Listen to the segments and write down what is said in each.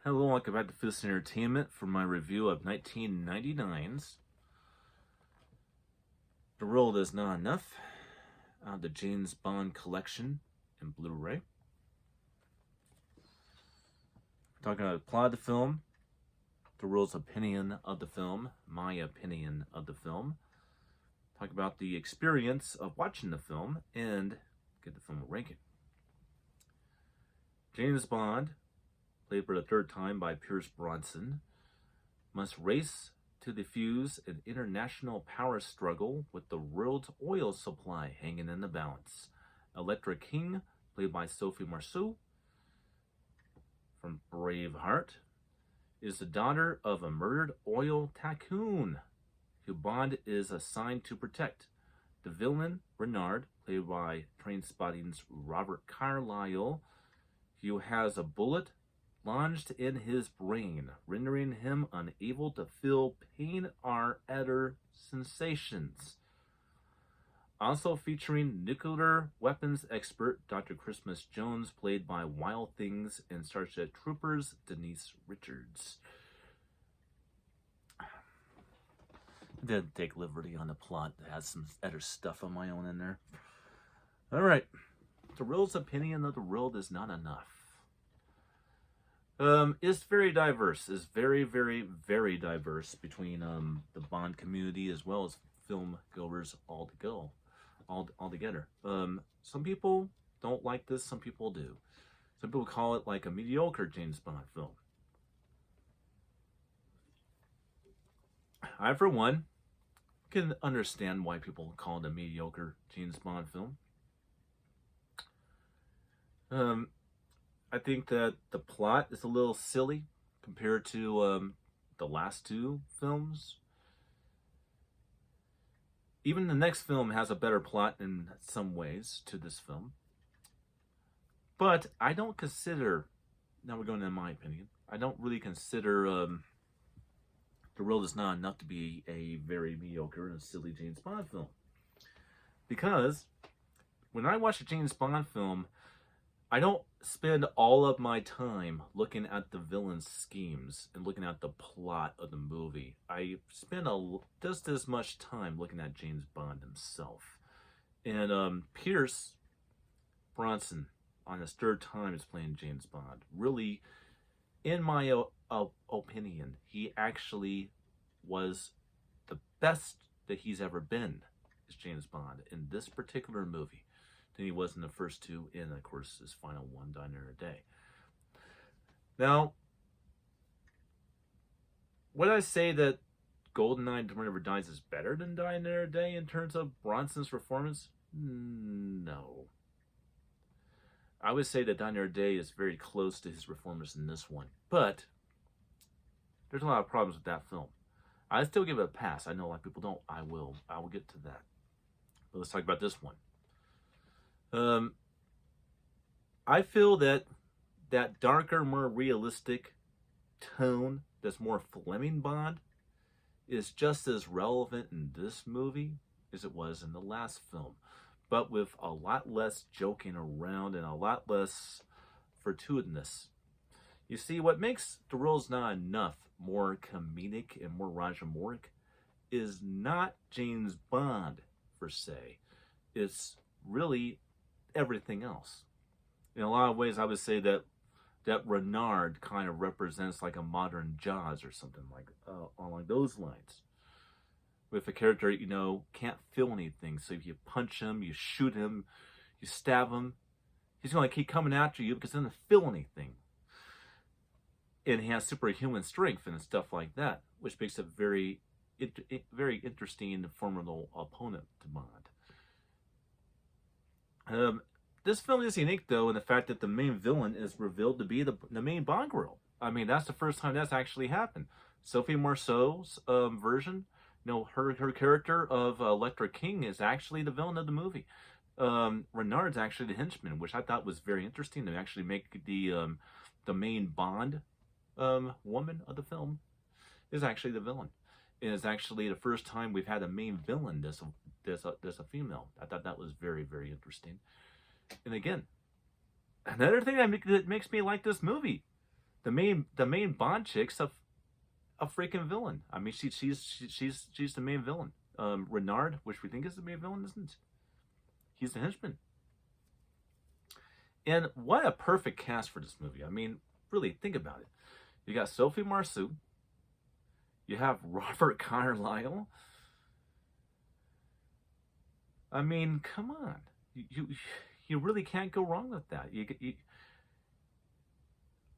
Hello, welcome back to Fist Entertainment for my review of 1999's The World Is Not Enough, the James Bond collection in Blu-ray. Talking about the plot of the film, the world's opinion of the film, my opinion of the film. Talk about the experience of watching the film and get the film a ranking. James Bond, played for the third time by Pierce Brosnan, must race to defuse an international power struggle with the world's oil supply hanging in the balance. Electra King, played by Sophie Marceau from Braveheart, is the daughter of a murdered oil tycoon who Bond is assigned to protect. The villain, Renard, played by Trainspotting's Robert Carlyle, who has a bullet lodged in his brain, rendering him unable to feel pain or other sensations. Also featuring nuclear weapons expert Dr. Christmas Jones, played by Wild Things and Starship Troopers Denise Richards. I did take liberty on the plot. It has some other stuff of my own in there. Alright. The world's opinion of the world is not enough. It's very diverse. It's very, very, very diverse between the Bond community as well as film goers altogether. Some people don't like this. Some people do. Some people call it like a mediocre James Bond film. I, for one, can understand why people call it a mediocre James Bond film. I think that the plot is a little silly compared to the last two films. Even the next film has a better plot in some ways to this film. But I don't consider, now we're going to my opinion, I don't really consider The World Is Not Enough to be a very mediocre and silly James Bond film. Because when I watch a James Bond film, I don't spend all of my time looking at the villain's schemes and looking at the plot of the movie. I spend just as much time looking at James Bond himself. And Pierce Brosnan, on his third time, is playing James Bond. Really, in my opinion, he actually was the best that he's ever been as James Bond in this particular movie than he was in the first two, and of course his final one, Die Another Day. Now, would I say that GoldenEye Tomorrow Never Dies is better than Die Another Day in terms of Bronson's performance? No. I would say that Die Another Day is very close to his performance in this one, but there's a lot of problems with that film. I still give it a pass. I know a lot of people don't. I will get to that. But let's talk about this one. I feel that darker, more realistic tone that's more Fleming Bond is just as relevant in this movie as it was in the last film, but with a lot less joking around and a lot less fortuitousness. You see, what makes The World's Not Enough more comedic and more Roger Moore-ic is not James Bond, per se. It's really everything else. In a lot of ways, I would say that Renard kind of represents like a modern Jaws or something like along those lines. With a character, can't feel anything. So if you punch him, you shoot him, you stab him, he's going to keep coming after you because he doesn't feel anything. And he has superhuman strength and stuff like that, which makes it very interesting and formidable opponent to Bond. This film is unique, though, in the fact that the main villain is revealed to be the main Bond girl. I mean, that's the first time that's actually happened. Sophie Marceau's version, her character of Electra King is actually the villain of the movie. Renard's actually the henchman, which I thought was very interesting to actually make the main Bond woman of the film is actually the villain. It is actually the first time we've had a main villain that's a female. I thought that was very, very interesting. And again, another thing that makes me like this movie the main Bond chick's a freaking villain. I mean, she's the main villain. Renard, which we think is the main villain, isn't? He's the henchman. And what a perfect cast for this movie. I mean, really, think about it. You got Sophie Marceau. You have Robert Carlyle. I mean, come on. You really can't go wrong with that.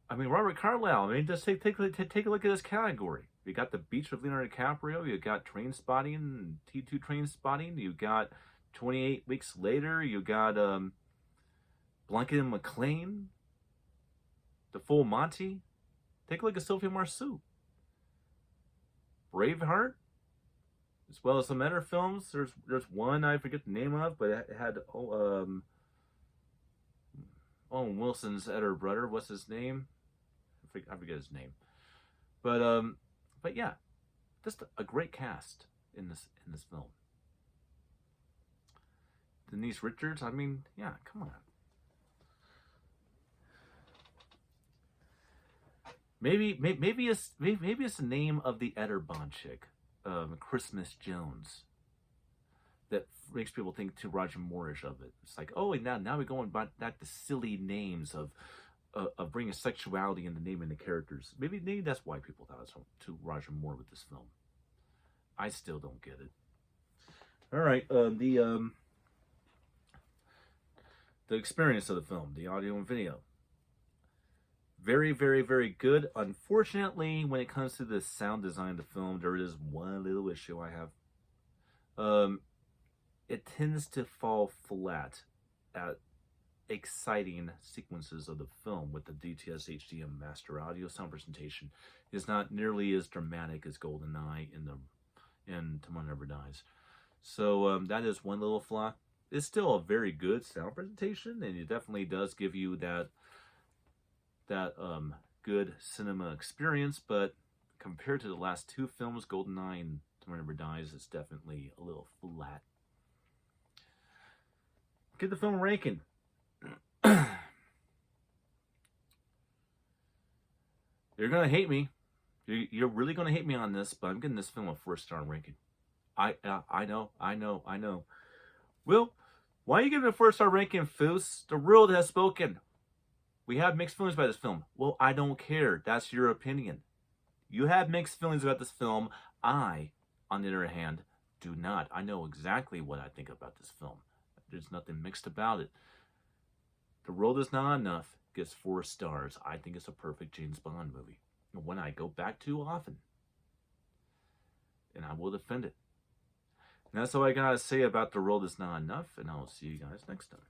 I mean, Robert Carlyle. I mean, just take a look at this category. You got The Beach with Leonardo DiCaprio. You got Train Spotting, T2 Train Spotting. You got 28 Weeks Later. You got Blanket and McLean. The Full Monty. Take a look at Sophie Marceau. Braveheart, as well as some other films. There's one I forget the name of, but it had Owen Wilson's elder brother. What's his name? I forget his name. But yeah, just a great cast in this film. Denise Richards. I mean, yeah, come on. Maybe it's the name of the Eder Bond chick, Christmas Jones, that makes people think too Roger Moorish of it. It's like, oh, and now we're going back to silly names of bringing sexuality into naming the characters. Maybe that's why people thought it was too Roger Moore with this film. I still don't get it. All right, the experience of the film, the audio and video. Very, very, very good. Unfortunately, when it comes to the sound design of the film, there is one little issue I have. It tends to fall flat at exciting sequences of the film with the DTS HDM master audio. Sound presentation is not nearly as dramatic as GoldenEye in Tomorrow Never Dies. So that is one little flaw. It's still a very good sound presentation, and it definitely does give you that good cinema experience, but compared to the last two films, GoldenEye and Tomorrow Never Dies, it's definitely a little flat. Get the film ranking. You're gonna hate me. You're really gonna hate me on this, but I'm getting this film a 4-star ranking. I know. Well, why are you giving it a 4-star ranking, Foos? The world has spoken. We have mixed feelings about this film. Well, I don't care. That's your opinion. You have mixed feelings about this film. I, on the other hand, do not. I know exactly what I think about this film. There's nothing mixed about it. The World Is Not Enough gets 4 stars. I think it's a perfect James Bond movie. And one I go back to often. And I will defend it. And that's all I gotta say about The World Is Not Enough. And I'll see you guys next time.